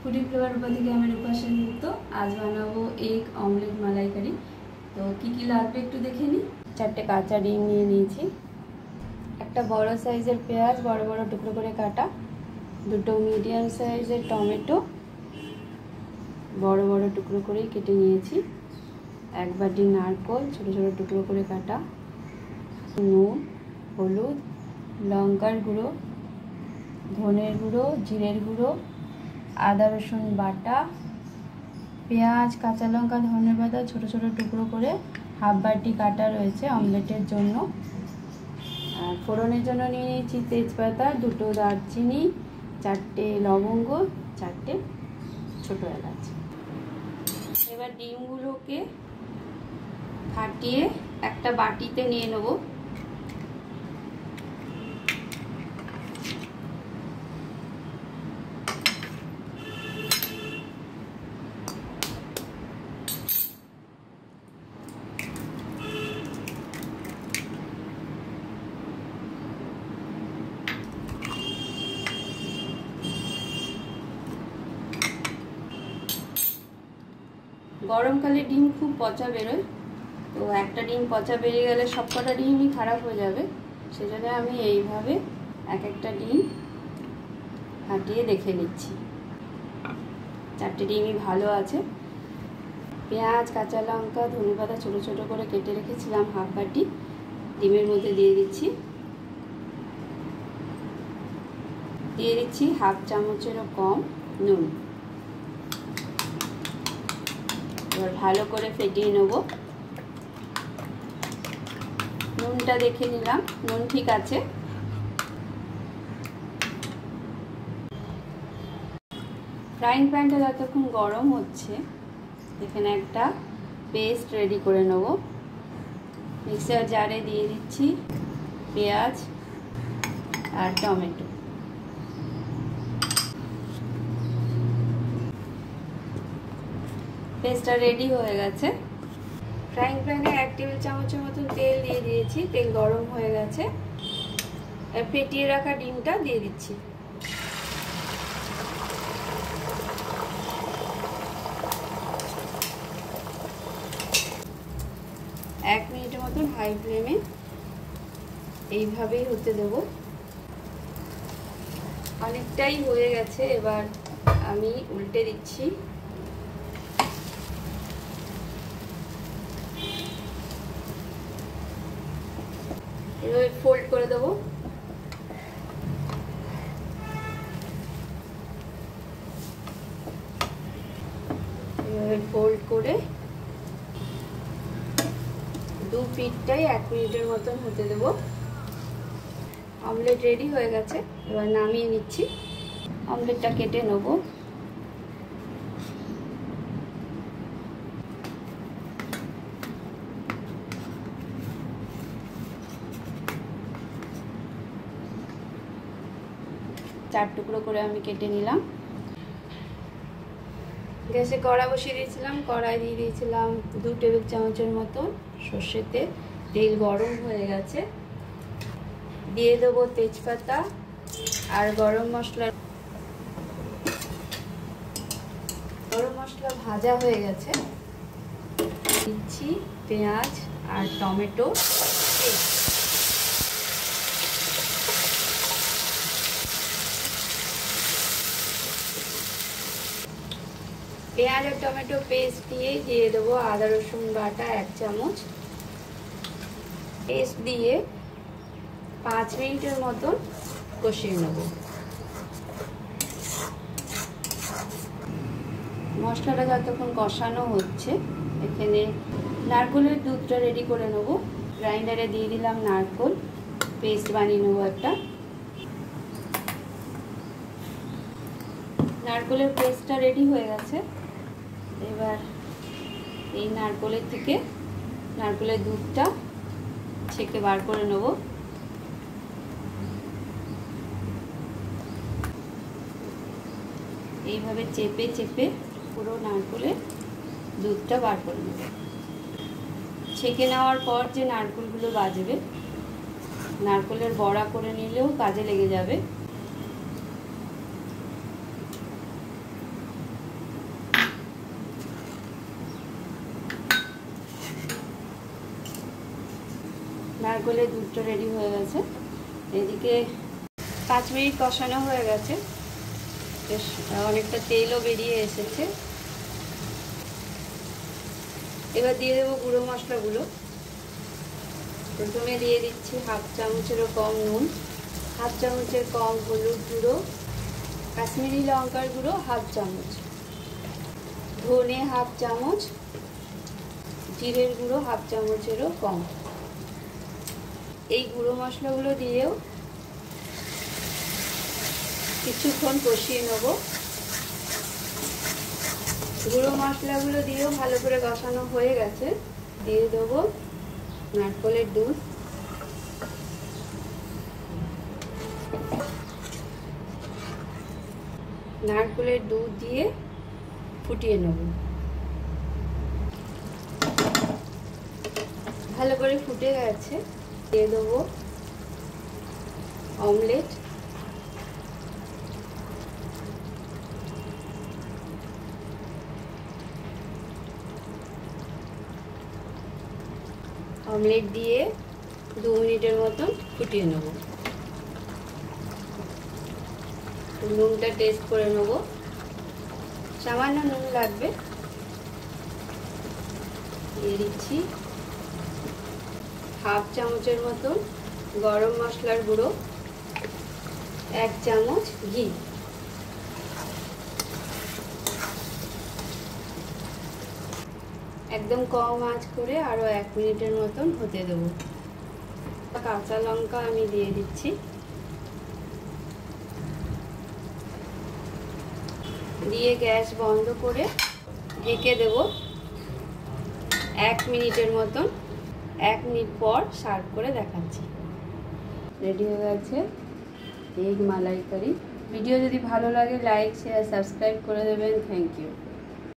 Foodie flavour থেকে আমি রূপাশা মুক্ত। আজ বানাবো এগ অমলেট মালাইকারি। তো কি কি লাগবে একটু দেখে নিই। 4টে কাঁচা ডিম নিয়ে নিয়েছি, একটা বড় সাইজের পেঁয়াজ বড় বড় টুকরো করে কাটা, দুটো মিডিয়াম সাইজের টমেটো বড় বড় টুকরো করে কেটে নিয়েছি, এক বাটি নারকেল ছোট ছোট টুকরো করে কাটা, নুন, হলুদ, লঙ্কার গুঁড়ো, ধনের গুঁড়ো, জিরের গুঁড়ো, আদা রসুন বাটা, পেঁয়াজ, কাঁচা লঙ্কা, ধনেপাতা ছোট ছোট টুকরো করে হাফ বাটি কাটা রয়েছে অমলেটের জন্য। আর ফোড়নের জন্য নিয়ে নিয়েছি তেজপাতা, দুটো দারচিনি, 4টে লবঙ্গ, 4টে ছোট এলাচ। এবার ডিমগুলোকে ফাটিয়ে একটা বাটিতে নিয়ে নেব। গরমকালে ডিম খুব পচা বেরোয়, তো একটা ডিম পচা বেরিয়ে গেলে সবকটা ডিমই খারাপ হয়ে যাবে, সেজন্য আমি এইভাবে এক একটা ডিম ফাটিয়ে দেখে নিচ্ছি। 4টে ডিমই ভালো আছে। পেঁয়াজ, কাঁচা লঙ্কা, ধনেপাতা ছোট ছোট করে কেটে রেখেছিলাম হাফ বাটি, ডিমের মধ্যে দিয়ে দিচ্ছি। দিয়ে দিচ্ছি হাফ চামচেরও কম নুন। এবার ভালো করে ফেটিয়ে নেব। নুনটা দেখে নিলাম, নুন ঠিক আছে। ফ্রাইং প্যানটা যতক্ষণ গরম হচ্ছে এখানে একটা পেস্ট রেডি করে নেব। মিক্সার জারে দিয়ে দিচ্ছি পেঁয়াজ আর টমেটো। পেস্টটা রেডি হয়ে গেছে। ফ্রাইং প্যানে 1 টেবিল চামচের মতন তেল দিয়ে দিয়েছি, তেল গরম হয়ে গেছে। ফেটিয়ে রাখা ডিমটা দিয়ে দিচ্ছি। এক মিনিটের মতন হাই ফ্লেমে এইভাবেই হতে দেব। অনেকটাই হয়ে গেছে, এবার আমি উল্টে দিচ্ছি। এভাবে ফোল্ড করে দেবো। এভাবে ফোল্ড করে 2 পিঠটাই 1 মিনিটের মতন হতে দেবো। অমলেট রেডি হয়ে গেছে, এবার নামিয়ে নিচ্ছি। অমলেটটা কেটে নেবো। চার টুকরো করে আমি কেটে নিলাম। গ্যাসে কড়া বসিয়ে দিয়েছিলাম, কড়াই দিয়ে দিয়েছিলাম 2 টেবিল চামচের মতো সর্ষের তেল। তেল গরম হয়ে গেছে, দিয়ে দেবো তেজপাতা আর গরম মশলা। গরম মশলা ভাজা হয়ে গেছে, দিচ্ছি পেঁয়াজ আর টমেটো। পেঁয়াজ আর টমেটো পেস্ট দিয়ে দেবো আদা রসুন বাটা 1 চামচ। পেস্ট দিয়ে 5 মিনিটের মতন কষিয়ে নেব। মশলাটা যতক্ষণ কষানো হচ্ছে এখানে নারকেলের দুধটা রেডি করে নেব। গ্রাইন্ডারে দিয়ে দিলাম নারকেল, পেস্ট বানিয়ে নেবো একটা। নারকেলের পেস্টটা রেডি হয়ে গেছে। এবার এই নারকেলের থেকে নারকেলের দুধটা ছেঁকে বার করে নেব। এইভাবে চেপে চেপে পুরো নারকেলের দুধটা বার করে নেব। ছেঁকে নেওয়ার পর যে নারকেলগুলো বাজবে, নারকেলের বড়া করে নিলেও কাজে লেগে যাবে। নারকেলের দুধটা রেডি হয়ে গেছে। এদিকে 5 মিনিট কষানো হয়ে গেছে, বেশ অনেকটা তেলও বেরিয়ে এসেছে। এবার দিয়ে দেবো গুঁড়ো মশলাগুলো। প্রথমে দিয়ে দিচ্ছি 1/2 চামচেরও কম নুন, 1/2 চামচের কম হলুদ গুঁড়ো, কাশ্মীরি লঙ্কার গুঁড়ো 1/2 চামচ, ধনে 1/2 চামচ, জিরের গুঁড়ো 1/2 চামচেরও কম। এই গুঁড়ো মশলাগুলো দিয়েও কিছুক্ষণ কষিয়ে নেব। গুঁড়ো মশলাগুলো দিয়েও ভালো করে কষানো হয়ে গেছে। দিয়ে দেবো নারকেলের দুধ। নারকেলের দুধ দিয়ে ফুটিয়ে নেব। ভালো করে ফুটে গেছে। দিয়ে দেবো অমলেট। অমলেট দিয়ে 2 মিনিটের মতন ফুটিয়ে নেব। নুনটা টেস্ট করে নেব, সামান্য নুন লাগবে। দিয়ে দিচ্ছি 1/2 চামচের মতন গরম মশলার গুঁড়ো, 1 চামচ ঘি। একদম কম আঁচ করে আরও 1 মিনিটের মতন হতে দেবো। কাঁচা লঙ্কা আমি দিয়ে দিচ্ছি। দিয়ে গ্যাস বন্ধ করে ঢেকে দেব 1 মিনিটের মতন। 1 মিনিট পর সার্ভ করে দেখাচ্ছি। রেডি হয়ে গেছে এগ মালাইকারি। ভিডিও যদি ভালো লাগে লাইক শেয়ার সাবস্ক্রাইব করে দেবেন। Thank you.